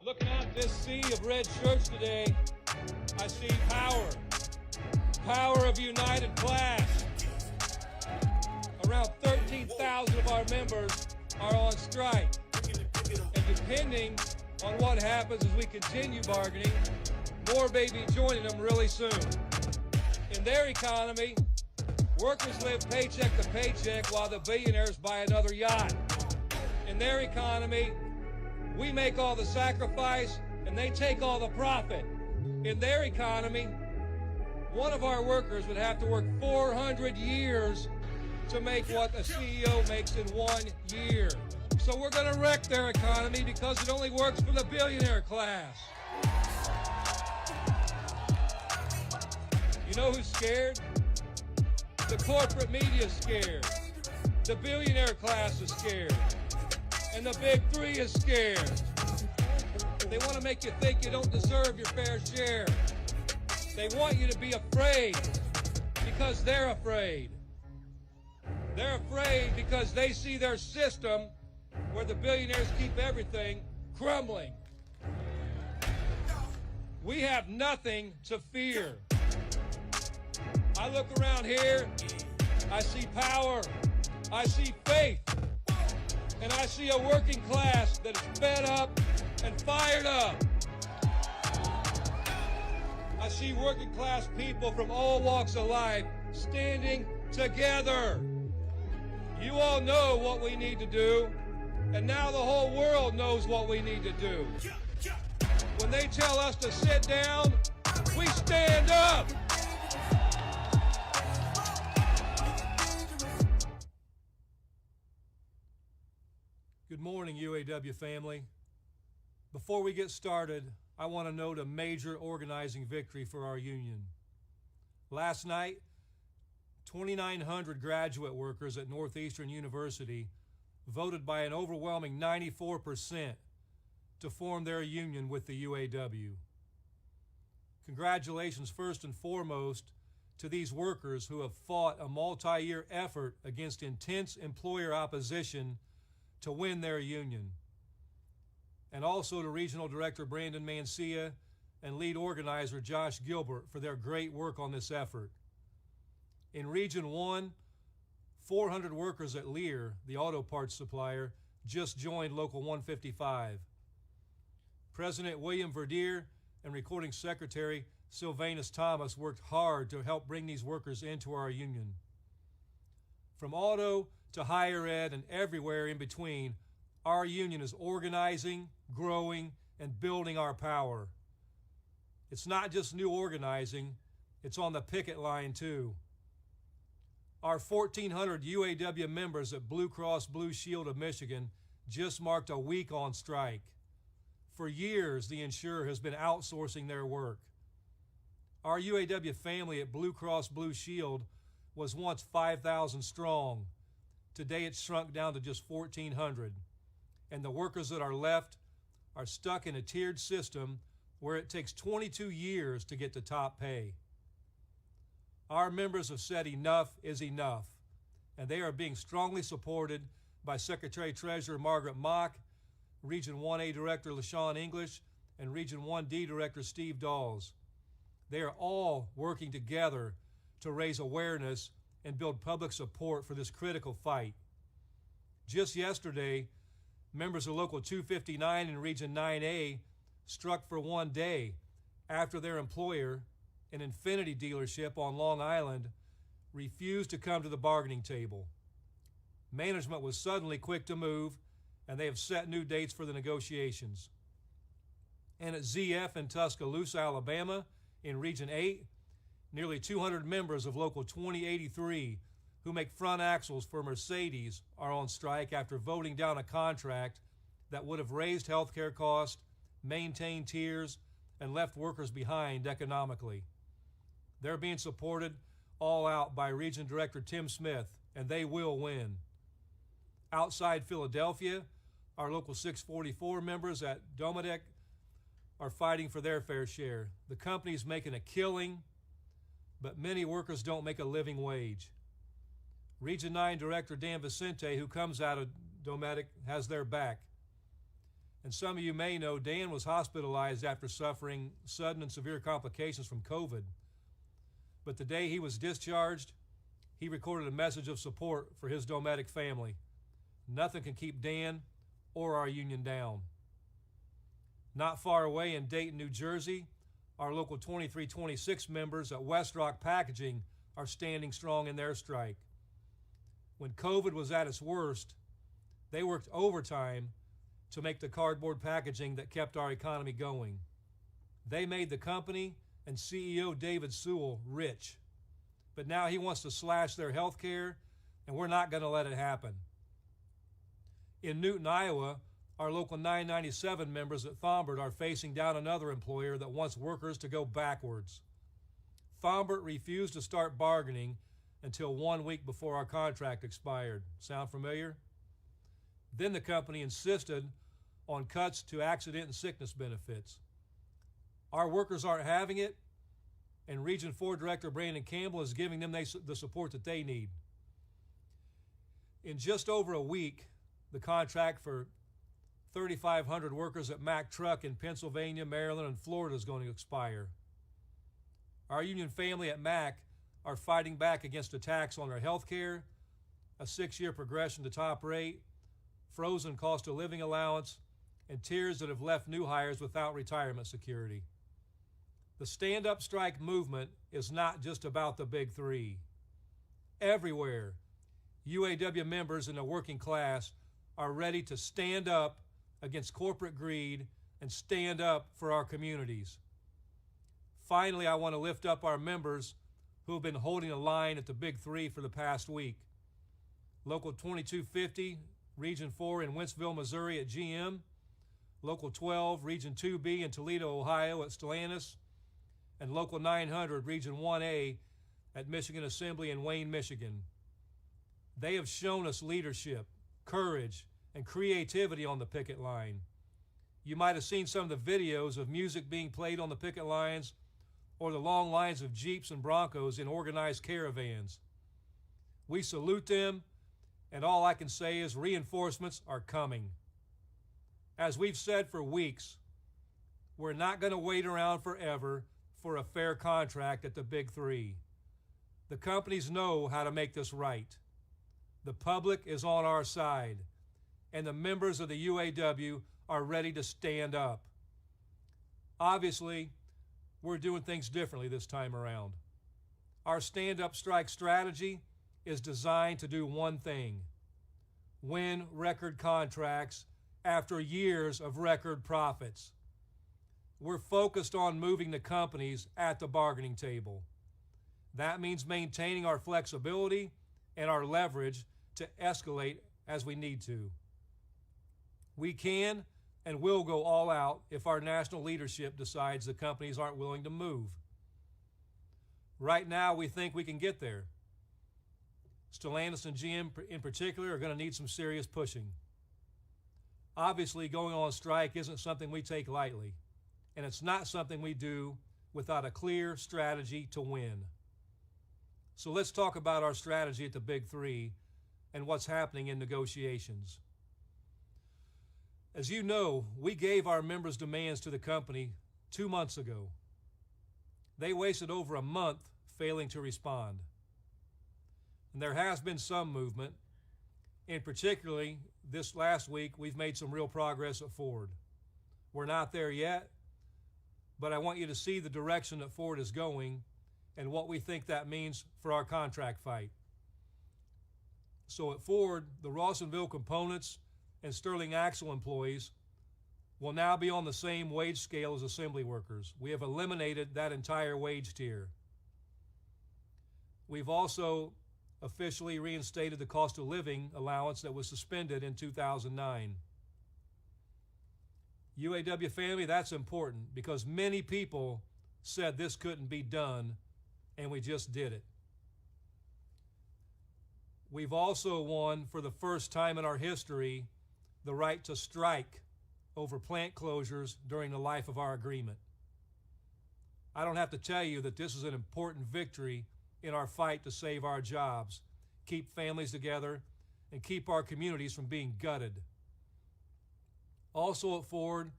Looking out this sea of red shirts today, I see power. Power of united class. Around 13,000 of our members are on strike. And depending on what happens as we continue bargaining, more may be joining them really soon. In their economy, workers live paycheck to paycheck while the billionaires buy another yacht. In their economy, we make all the sacrifice and they take all the profit. In their economy, one of our workers would have to work 400 years to make what a CEO makes in 1 year. So we're going to wreck their economy because it only works for the billionaire class. You know who's scared? The corporate media is scared. The billionaire class is scared. And the big three is scared. They want to make you think you don't deserve your fair share. They want you to be afraid because they're afraid. They're afraid because they see their system, where the billionaires keep everything, crumbling. We have nothing to fear. I look around here, I see power, I see faith, and I see a working class that is fed up and fired up. I see working class people from all walks of life standing together. You all know what we need to do, and now the whole world knows what we need to do. When they tell us to sit down, we stand up. Good morning, UAW family. Before we get started, I want to note a major organizing victory for our union. Last night, 2,900 graduate workers at Northeastern University voted by an overwhelming 94% to form their union with the UAW. Congratulations first and foremost to these workers who have fought a multi-year effort against intense employer opposition to win their union. And also to Regional Director Brandon Mancia and Lead Organizer Josh Gilbert for their great work on this effort. In Region 1, 400 workers at Lear, the auto parts supplier, just joined Local 155. President William Verdier and Recording Secretary Sylvanus Thomas worked hard to help bring these workers into our union. From auto to higher ed and everywhere in between, our union is organizing, growing, and building our power. It's not just new organizing, it's on the picket line too. Our 1,400 UAW members at Blue Cross Blue Shield of Michigan just marked a week on strike. For years, the insurer has been outsourcing their work. Our UAW family at Blue Cross Blue Shield was once 5,000 strong. Today it's shrunk down to just 1,400. And the workers that are left are stuck in a tiered system where it takes 22 years to get to top pay. Our members have said enough is enough, and they are being strongly supported by Secretary-Treasurer Margaret Mock, Region 1A Director LaShawn English, and Region 1D Director Steve Dawes. They are all working together to raise awareness and build public support for this critical fight. Just yesterday, members of Local 259 in Region 9A struck for 1 day after their employer, an Infiniti dealership on Long Island, refused to come to the bargaining table. Management was suddenly quick to move, and they have set new dates for the negotiations. And at ZF in Tuscaloosa, Alabama, in Region 8, nearly 200 members of Local 2083 who make front axles for Mercedes are on strike after voting down a contract that would have raised health care costs, maintained tiers, and left workers behind economically. They're being supported all out by Region Director Tim Smith, and they will win. Outside Philadelphia, our Local 644 members at Domodek are fighting for their fair share. The company's making a killing, but many workers don't make a living wage. Region 9 Director Dan Vicente, who comes out of Domodek, has their back. And some of you may know Dan was hospitalized after suffering sudden and severe complications from COVID. But the day he was discharged, he recorded a message of support for his Dometic family. Nothing can keep Dan or our union down. Not far away in Dayton, New Jersey, our local 2326 members at West Rock Packaging are standing strong in their strike. When COVID was at its worst, they worked overtime to make the cardboard packaging that kept our economy going. They made the company and CEO David Sewell rich. But now he wants to slash their health care, and we're not going to let it happen. In Newton, Iowa, our local 997 members at Thombert are facing down another employer that wants workers to go backwards. Thombert refused to start bargaining until 1 week before our contract expired. Sound familiar? Then the company insisted on cuts to accident and sickness benefits. Our workers aren't having it, and Region 4 Director Brandon Campbell is giving them the support that they need. In just over a week, the contract for 3,500 workers at Mack Truck in Pennsylvania, Maryland, and Florida is going to expire. Our union family at Mack are fighting back against attacks on our health care, a 6-year progression to top rate, frozen cost of living allowance, and tiers that have left new hires without retirement security. The stand-up strike movement is not just about the big three. Everywhere, UAW members in the working class are ready to stand up against corporate greed and stand up for our communities. Finally, I want to lift up our members who have been holding a line at the big three for the past week. Local 2250, Region 4 in Wentzville, Missouri at GM, Local 12, Region 2B in Toledo, Ohio at Stellantis, and Local 900, Region 1A at Michigan Assembly in Wayne, Michigan. They have shown us leadership, courage, and creativity on the picket line. You might have seen some of the videos of music being played on the picket lines or the long lines of Jeeps and Broncos in organized caravans. We salute them, and all I can say is reinforcements are coming. As we've said for weeks, we're not going to wait around forever for a fair contract at the big three. The companies know how to make this right. The public is on our side, and the members of the UAW are ready to stand up. Obviously, we're doing things differently this time around. Our stand-up strike strategy is designed to do one thing: win record contracts after years of record profits. We're focused on moving the companies at the bargaining table. That means maintaining our flexibility and our leverage to escalate as we need to. We can and will go all out if our national leadership decides the companies aren't willing to move. Right now, we think we can get there. Stellantis and GM in particular are going to need some serious pushing. Obviously, going on strike isn't something we take lightly, and it's not something we do without a clear strategy to win. So let's talk about our strategy at the big three and what's happening in negotiations. As you know, we gave our members' demands to the company 2 months ago. They wasted over a month failing to respond. And there has been some movement. In particularly, this last week, we've made some real progress at Ford. We're not there yet, but I want you to see the direction that Ford is going and what we think that means for our contract fight. So at Ford, the Rawsonville Components and Sterling Axle employees will now be on the same wage scale as assembly workers. We have eliminated that entire wage tier. We've also officially reinstated the cost of living allowance that was suspended in 2009. UAW family, that's important because many people said this couldn't be done, and we just did it. We've also won, for the first time in our history, the right to strike over plant closures during the life of our agreement. I don't have to tell you that this is an important victory in our fight to save our jobs, keep families together, and keep our communities from being gutted. Also at Ford,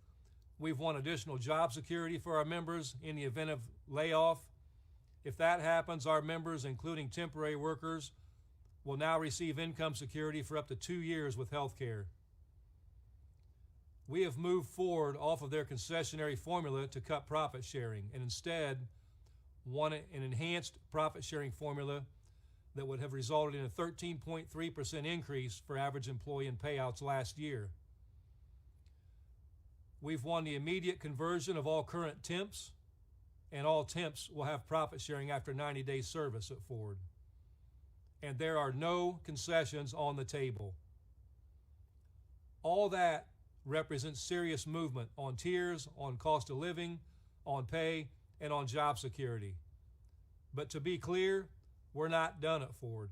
we've won additional job security for our members in the event of layoff. If that happens, our members, including temporary workers, will now receive income security for up to 2 years with health care. We have moved Ford off of their concessionary formula to cut profit sharing and instead want an enhanced profit sharing formula that would have resulted in a 13.3% increase for average employee in payouts last year. We've won the immediate conversion of all current temps, and all temps will have profit sharing after 90 days service at Ford. And there are no concessions on the table. All that represents serious movement on tiers, on cost of living, on pay, and on job security. But to be clear, we're not done at Ford.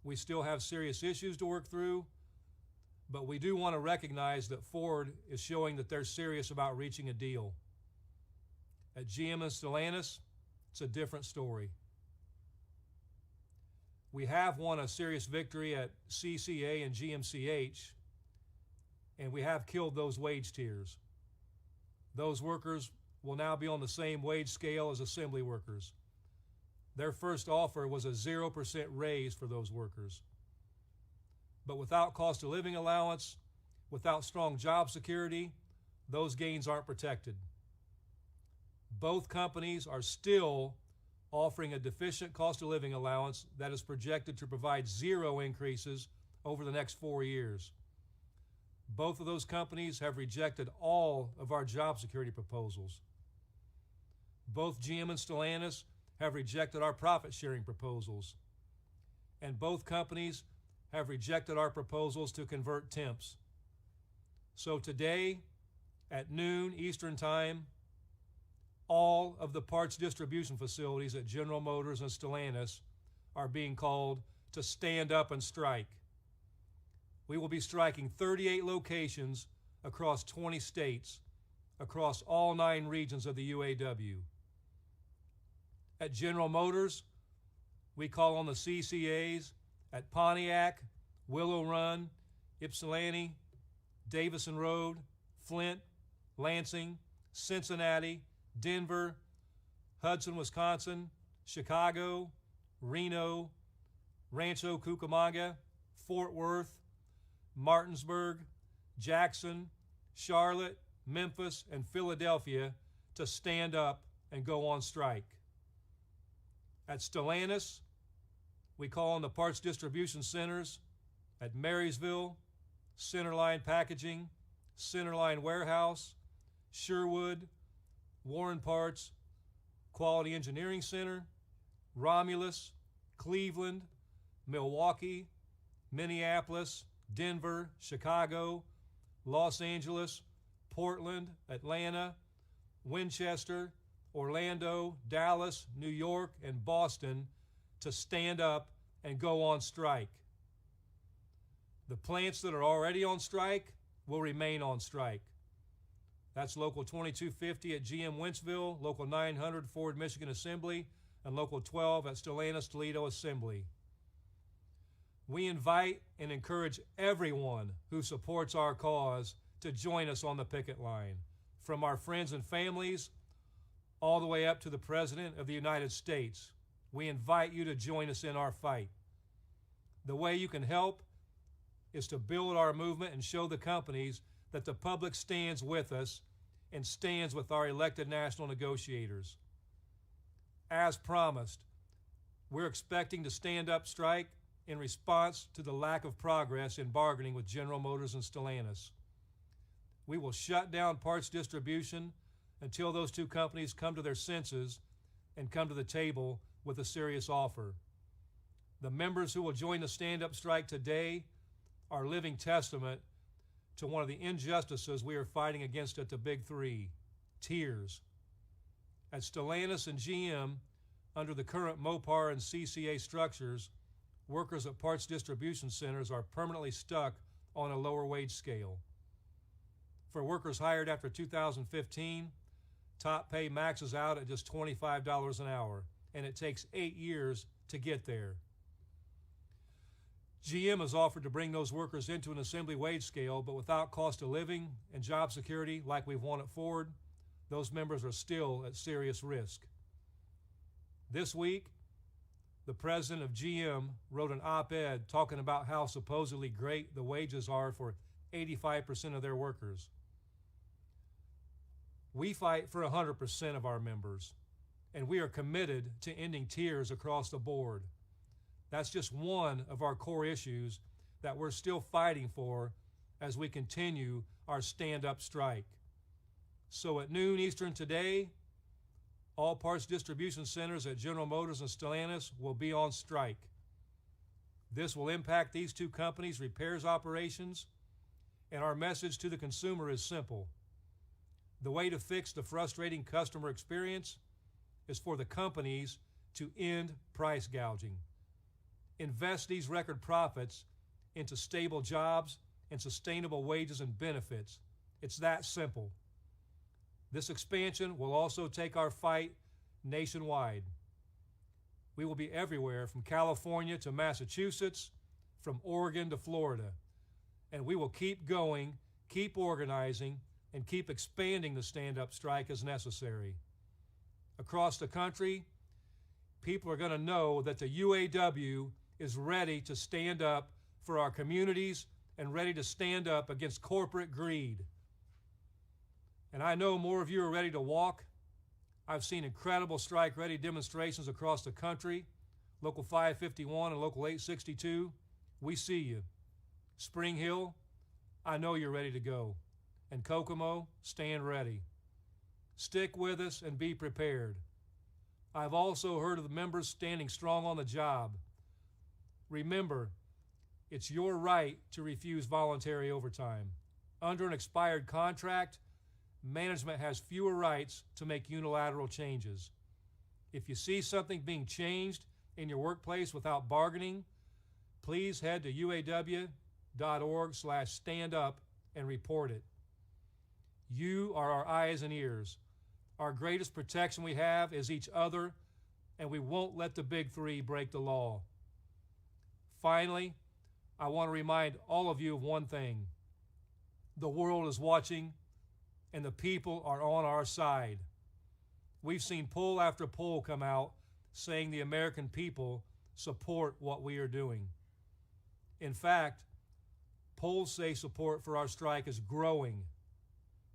We still have serious issues to work through, but we do want to recognize that Ford is showing that they're serious about reaching a deal. At GM and Stellantis, it's a different story. We have won a serious victory at CCA and GMCH, and we have killed those wage tiers. Those workers will now be on the same wage scale as assembly workers. Their first offer was a 0% raise for those workers. But without cost of living allowance, without strong job security, those gains aren't protected. Both companies are still offering a deficient cost of living allowance that is projected to provide 0 increases over the next 4 years. Both of those companies have rejected all of our job security proposals. Both GM and Stellantis have rejected our profit-sharing proposals. And both companies have rejected our proposals to convert temps. So today, at noon Eastern Time, all of the parts distribution facilities at General Motors and Stellantis are being called to stand up and strike. We will be striking 38 locations across 20 states, across all 9 regions of the UAW. At General Motors, we call on the CCAs at Pontiac, Willow Run, Ypsilanti, Davison Road, Flint, Lansing, Cincinnati, Denver, Hudson, Wisconsin, Chicago, Reno, Rancho Cucamonga, Fort Worth, Martinsburg, Jackson, Charlotte, Memphis, and Philadelphia to stand up and go on strike. At Stellantis, we call on the parts distribution centers at Marysville, Centerline Packaging, Centerline Warehouse, Sherwood, Warren Parts, Quality Engineering Center, Romulus, Cleveland, Milwaukee, Minneapolis, Denver, Chicago, Los Angeles, Portland, Atlanta, Winchester, Orlando, Dallas, New York, and Boston to stand up and go on strike. The plants that are already on strike will remain on strike. That's Local 2250 at GM Wentzville, Local 900 Ford Michigan Assembly, and Local 12 at Stellantis Toledo Assembly. We invite and encourage everyone who supports our cause to join us on the picket line, from our friends and families all the way up to the President of the United States. We invite you to join us in our fight. The way you can help is to build our movement and show the companies that the public stands with us and stands with our elected national negotiators. As promised, we're expecting to stand up strike in response to the lack of progress in bargaining with General Motors and Stellantis. We will shut down parts distribution until those two companies come to their senses and come to the table with a serious offer. The members who will join the stand-up strike today are living testament to one of the injustices we are fighting against at the Big Three, tiers. At Stellantis and GM, under the current Mopar and CCA structures, workers at parts distribution centers are permanently stuck on a lower wage scale. For workers hired after 2015, top pay maxes out at just $25 an hour, and it takes 8 years to get there. GM has offered to bring those workers into an assembly wage scale, but without cost of living and job security like we've won at Ford, those members are still at serious risk. This week, the president of GM wrote an op-ed talking about how supposedly great the wages are for 85% of their workers. We fight for 100% of our members, and we are committed to ending tiers across the board. That's just one of our core issues that we're still fighting for as we continue our stand-up strike. So at noon Eastern today, all parts distribution centers at General Motors and Stellantis will be on strike. This will impact these two companies' repairs operations, and our message to the consumer is simple. The way to fix the frustrating customer experience is for the companies to end price gouging. Invest these record profits into stable jobs and sustainable wages and benefits. It's that simple. This expansion will also take our fight nationwide. We will be everywhere from California to Massachusetts, from Oregon to Florida. And we will keep going, keep organizing, and keep expanding the stand-up strike as necessary. Across the country, people are going to know that the UAW is ready to stand up for our communities and ready to stand up against corporate greed. And I know more of you are ready to walk. I've seen incredible strike-ready demonstrations across the country. Local 551 and Local 862, we see you. Spring Hill, I know you're ready to go. And Kokomo, stand ready. Stick with us and be prepared. I've also heard of the members standing strong on the job. Remember, it's your right to refuse voluntary overtime. Under an expired contract, management has fewer rights to make unilateral changes. If you see something being changed in your workplace without bargaining, please head to uaw.org/standup and report it. You are our eyes and ears. Our greatest protection we have is each other, and we won't let the big three break the law. Finally, I want to remind all of you of one thing. The world is watching, and the people are on our side. We've seen poll after poll come out saying the American people support what we are doing. In fact, polls say support for our strike is growing.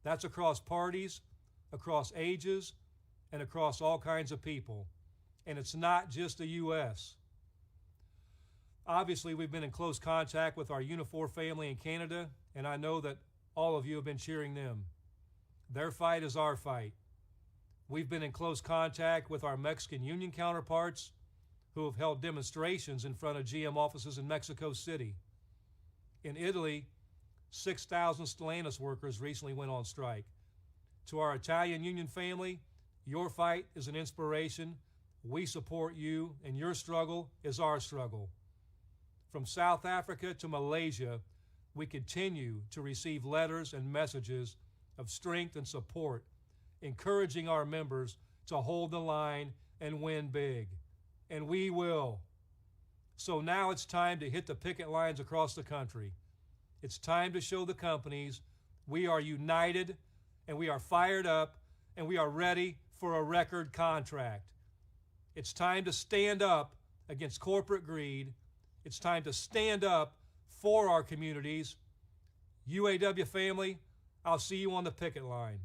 That's across parties, across ages, and across all kinds of people. And it's not just the U.S. Obviously, we've been in close contact with our Unifor family in Canada, and I know that all of you have been cheering them. Their fight is our fight. We've been in close contact with our Mexican union counterparts who have held demonstrations in front of GM offices in Mexico City. In Italy, 6,000 Stellantis workers recently went on strike. To our Italian union family, your fight is an inspiration. We support you, and your struggle is our struggle. From South Africa to Malaysia, we continue to receive letters and messages of strength and support, encouraging our members to hold the line and win big. And we will. So now it's time to hit the picket lines across the country. It's time to show the companies we are united and we are fired up and we are ready for a record contract. It's time to stand up against corporate greed. It's time to stand up for our communities. UAW family, I'll see you on the picket line.